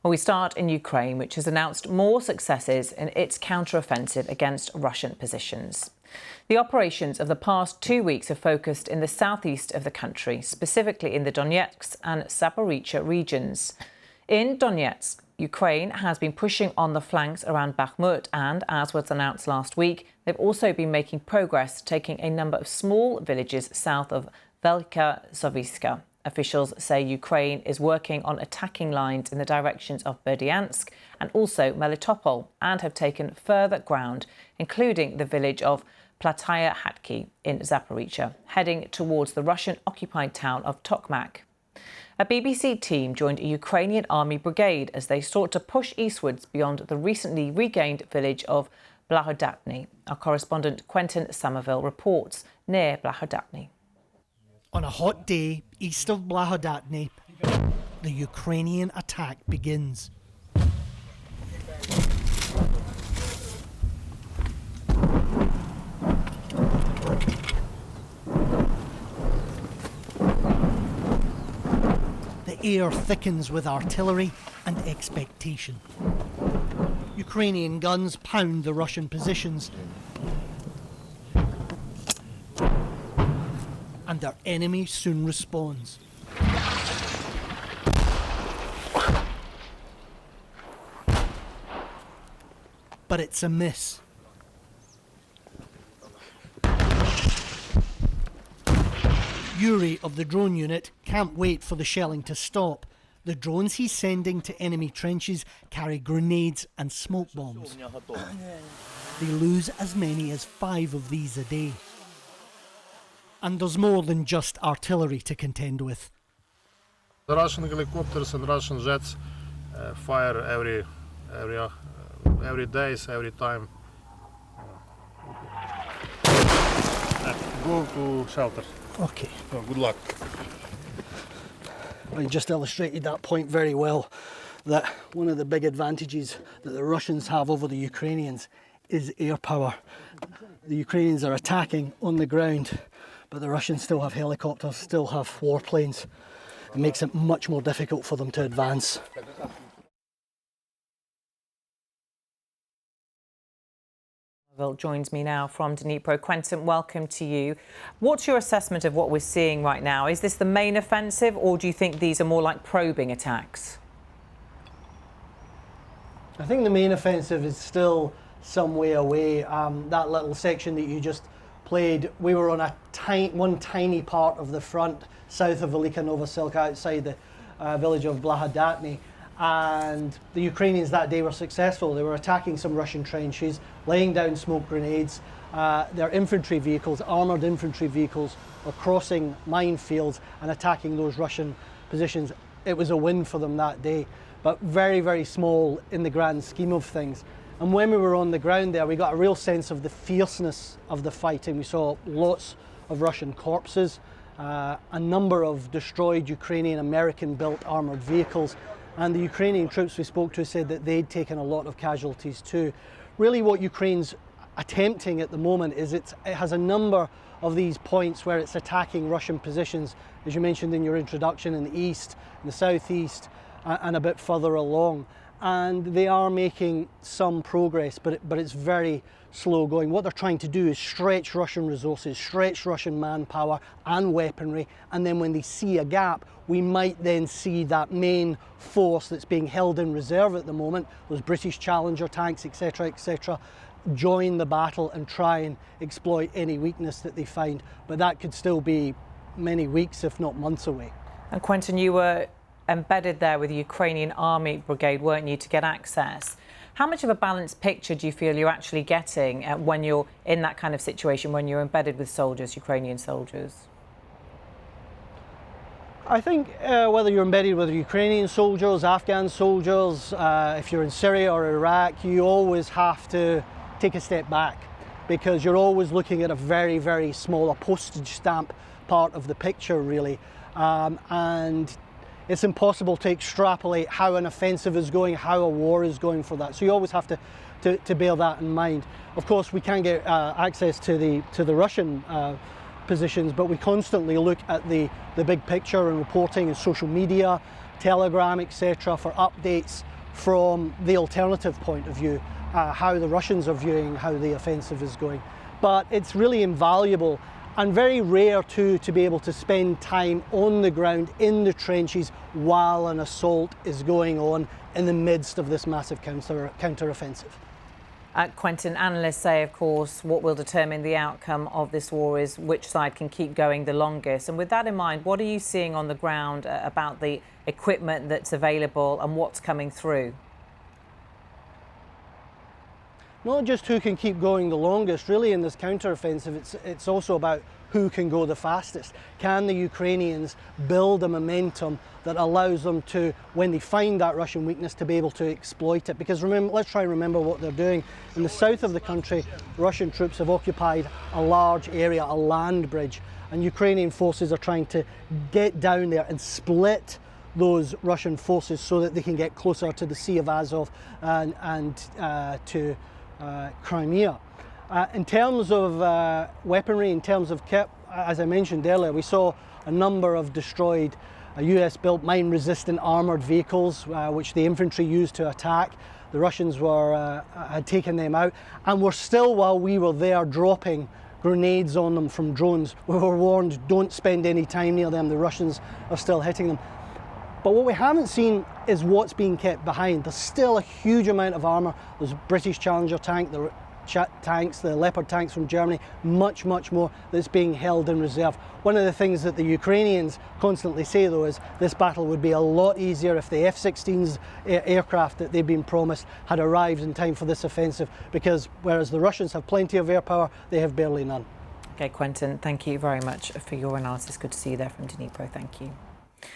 Well, we start in Ukraine, which has announced more successes in its counter-offensive against Russian positions. The operations of the past 2 weeks have focused in the southeast of the country, specifically in the Donetsk and Zaporizhzhia regions. In Donetsk, Ukraine has been pushing on the flanks around Bakhmut and, as was announced last week, they've also been making progress, taking a number of small villages south of Velika Zoviska. Officials say Ukraine is working on attacking lines in the directions of Berdyansk and also Melitopol and have taken further ground, including the village of Plataya Hatki in Zaporizhzhia, heading towards the Russian-occupied town of Tokmak. A BBC team joined a Ukrainian army brigade as they sought to push eastwards beyond the recently regained village of Blahodatne. Our correspondent Quentin Somerville reports near Blahodatne. On a hot day east of Blahodatne, the Ukrainian attack begins. The air thickens with artillery and expectation. Ukrainian guns pound the Russian positions, and their enemy soon responds. But it's a miss. Yuri of the drone unit can't wait for the shelling to stop. The drones he's sending to enemy trenches carry grenades and smoke bombs. They lose as many as 5 of these a day. And there's more than just artillery to contend with. The Russian helicopters and Russian jets fire every day, every time. Go to shelter. Okay. Oh, good luck. I just illustrated that point very well, that one of the big advantages that the Russians have over the Ukrainians is air power. The Ukrainians are attacking on the ground, but the Russians still have helicopters, still have warplanes. It makes it much more difficult for them to advance. Joins me now from Dnipro. Quentin, welcome to you. What's your assessment of what we're seeing right now? Is this the main offensive, or do you think these are more like probing attacks? I think the main offensive is still some way away. That little section that you just played, we were on one tiny part of the front south of Velika Novoselka, outside the village of Blahodatne, and the Ukrainians that day were successful. They were attacking some Russian trenches, laying down smoke grenades. Their infantry vehicles, armoured infantry vehicles, were crossing minefields and attacking those Russian positions. It was a win for them that day, but very, very small in the grand scheme of things. And when we were on the ground there, we got a real sense of the fierceness of the fighting. We saw lots of Russian corpses, a number of destroyed Ukrainian American-built armoured vehicles, and the Ukrainian troops we spoke to said that they'd taken a lot of casualties too. Really what Ukraine's attempting at the moment is it has a number of these points where it's attacking Russian positions, as you mentioned in your introduction, in the east, in the southeast, and a bit further along. And they are making some progress, but it's very slow going. What they're trying to do is stretch Russian resources, stretch Russian manpower and weaponry, and then when they see a gap, we might then see that main force that's being held in reserve at the moment, those British Challenger tanks, etc., join the battle and try and exploit any weakness that they find. But that could still be many weeks, if not months away. And Quentin, you were embedded there with the Ukrainian army brigade, weren't you, to get access? How much of a balanced picture do you feel you're actually getting when you're in that kind of situation, when you're embedded with soldiers, Ukrainian soldiers? I think whether you're embedded with Ukrainian soldiers, Afghan soldiers, if you're in Syria or Iraq, you always have to take a step back, because you're always looking at a very, very small, a postage stamp part of the picture, really. And it's impossible to extrapolate how an offensive is going, how a war is going for that. So you always have to bear that in mind. Of course, we can get access to the Russian positions, but we constantly look at the big picture and reporting and social media, Telegram, etc., for updates from the alternative point of view, how the Russians are viewing how the offensive is going. But it's really invaluable and very rare too to be able to spend time on the ground in the trenches while an assault is going on in the midst of this massive counter-offensive. Quentin, analysts say, of course, what will determine the outcome of this war is which side can keep going the longest. And with that in mind, what are you seeing on the ground about the equipment that's available and what's coming through? Not just who can keep going the longest, really in this counter-offensive, it's also about who can go the fastest. Can the Ukrainians build a momentum that allows them to, when they find that Russian weakness, to be able to exploit it? Because remember, let's try and remember what they're doing. In the south of the country, Russian troops have occupied a large area, a land bridge, and Ukrainian forces are trying to get down there and split those Russian forces so that they can get closer to the Sea of Azov and to Crimea. In terms of weaponry, in terms of kit, as I mentioned earlier, we saw a number of destroyed US-built mine-resistant armoured vehicles, which the infantry used to attack. The Russians had taken them out, and were still, while we were there, dropping grenades on them from drones. We were warned, don't spend any time near them, the Russians are still hitting them. But what we haven't seen is what's being kept behind. There's still a huge amount of armour. There's British Challenger tank, the tanks, the Leopard tanks from Germany, much more that's being held in reserve. One of the things that the Ukrainians constantly say, though, is this battle would be a lot easier if the F-16s aircraft that they've been promised had arrived in time for this offensive, because whereas the Russians have plenty of air power, they have barely none. OK, Quentin, thank you very much for your analysis. Good to see you there from Dnipro. Thank you.